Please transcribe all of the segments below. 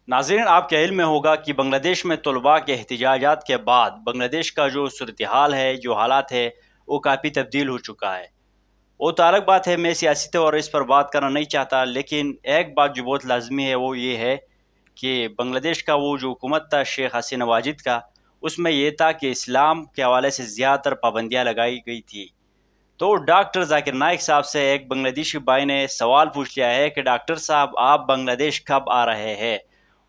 नाज़रीन, आपके इल्म में होगा कि बांग्लादेश में तलबा के एहतजाजात के बाद बांग्लादेश का जो सूरत हाल है, जो हालात है, वो काफ़ी तब्दील हो चुका है। वो तो अलग बात है, मैं सियासी तौर और इस पर बात करना नहीं चाहता, लेकिन एक बात जो बहुत लाजमी है वो ये है कि बांग्लादेश का वो जो हुकूमत था शेख हसीना वाजिद का, उसमें यह था कि इस्लाम के हवाले से ज़्यादातर पाबंदियाँ लगाई गई थी। तो डॉक्टर जाकिर नाइक साहब से एक बांग्लादेशी भाई ने सवाल पूछ लिया है कि डॉक्टर साहब, आप बांग्लादेश कब आ रहे हैं।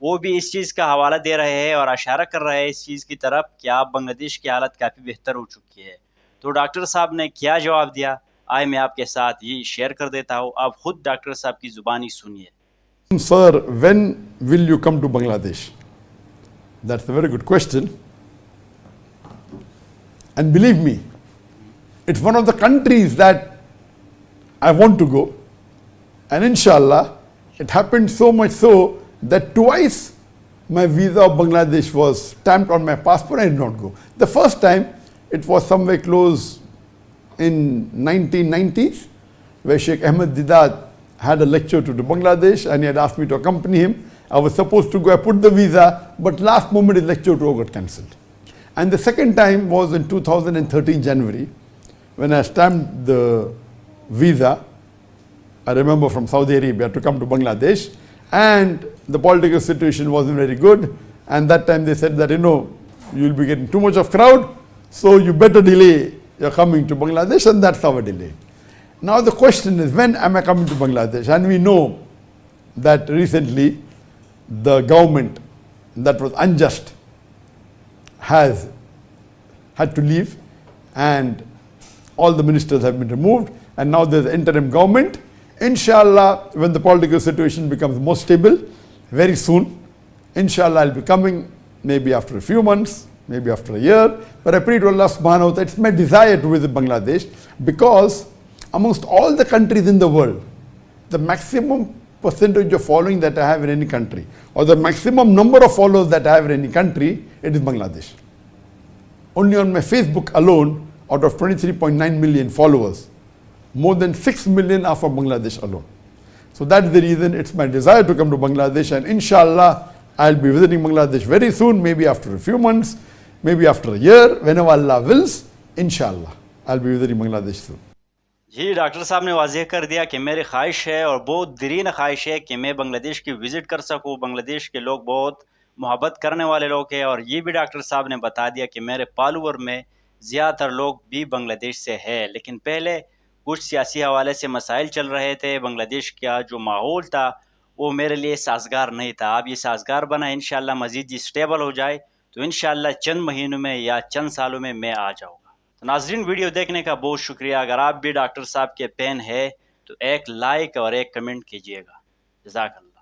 वो भी इस चीज़ का हवाला दे रहे हैं और इशारा कर रहे हैं इस चीज़ की तरफ कि आप बांग्लादेश की हालत काफ़ी बेहतर हो चुकी है। तो डॉक्टर साहब ने क्या जवाब दिया, आए मैं आपके साथ ये शेयर कर देता हूँ, आप खुद डॉक्टर साहब की ज़ुबानी सुनिए। Sir, when will you come to Bangladesh? That's a very good question. And believe me, it's one of the countries that I want to go. And inshallah, it happened so much so that twice my visa of Bangladesh was stamped on my passport and I did not go. The first time, it was somewhere close in 1990s, where Sheikh Ahmed Didat had a lecture to Bangladesh and he had asked me to accompany him. I was supposed to go, I put the visa, but last moment his lecture got cancelled. And the second time was in 2013 January, when I stamped the visa, I remember, from Saudi Arabia to come to Bangladesh, and the political situation wasn't very good, and that time they said that, you'll be getting too much of crowd, so you better delay your coming to Bangladesh, and that's our delay. Now the question is, when am I coming to Bangladesh? And we know that recently the government that was unjust has had to leave, and all the ministers have been removed, and now there's an interim government. Inshallah, when the political situation becomes more stable, very soon, inshallah, I'll be coming, maybe after a few months, maybe after a year. But I pray to Allah subhanahu wa ta'ala, it's my desire to visit Bangladesh, because amongst all the countries in the world, the maximum percentage of following that I have in any country, or the maximum number of followers that I have in any country, it is Bangladesh. Only on my Facebook alone, out of 23.9 million followers, more than 6 million are from Bangladesh alone. So that's the reason it's my desire to come to Bangladesh, and inshallah, I'll be visiting Bangladesh very soon, maybe after a few months, maybe after a year, whenever Allah wills, inshallah, I'll be visiting Bangladesh soon. जी, doctor साहब ने वाज़ेह कर दिया कि मेरी ख्वाहिश है और बहुत दरीन ख्वाहिश है कि मैं बांग्लादेश की विज़िट कर सकूं। बांग्लादेश के लोग बहुत मोहब्बत करने वाले लोग हैं, और ये भी डॉक्टर साहब ने बता दिया कि मेरे फॉलोअर में ज़्यादातर लोग भी बांग्लादेश से हैं। लेकिन पहले कुछ सियासी हवाले से मसाइल चल रहे थे, बांग्लादेश का जो माहौल था वो मेरे लिए साजगार नहीं था। अब ये साजगार बना, इंशाल्लाह मज़ीद ये स्टेबल हो जाए तो इंशाल्लाह चंद महीनों में या चंद सालों में मैं आ जाऊँगा। तो नाजरीन, वीडियो देखने का बहुत शुक्रिया। अगर आप भी डॉक्टर साहब के फैन है तो एक लाइक और एक कमेंट कीजिएगा। जज़ाकल्लाह।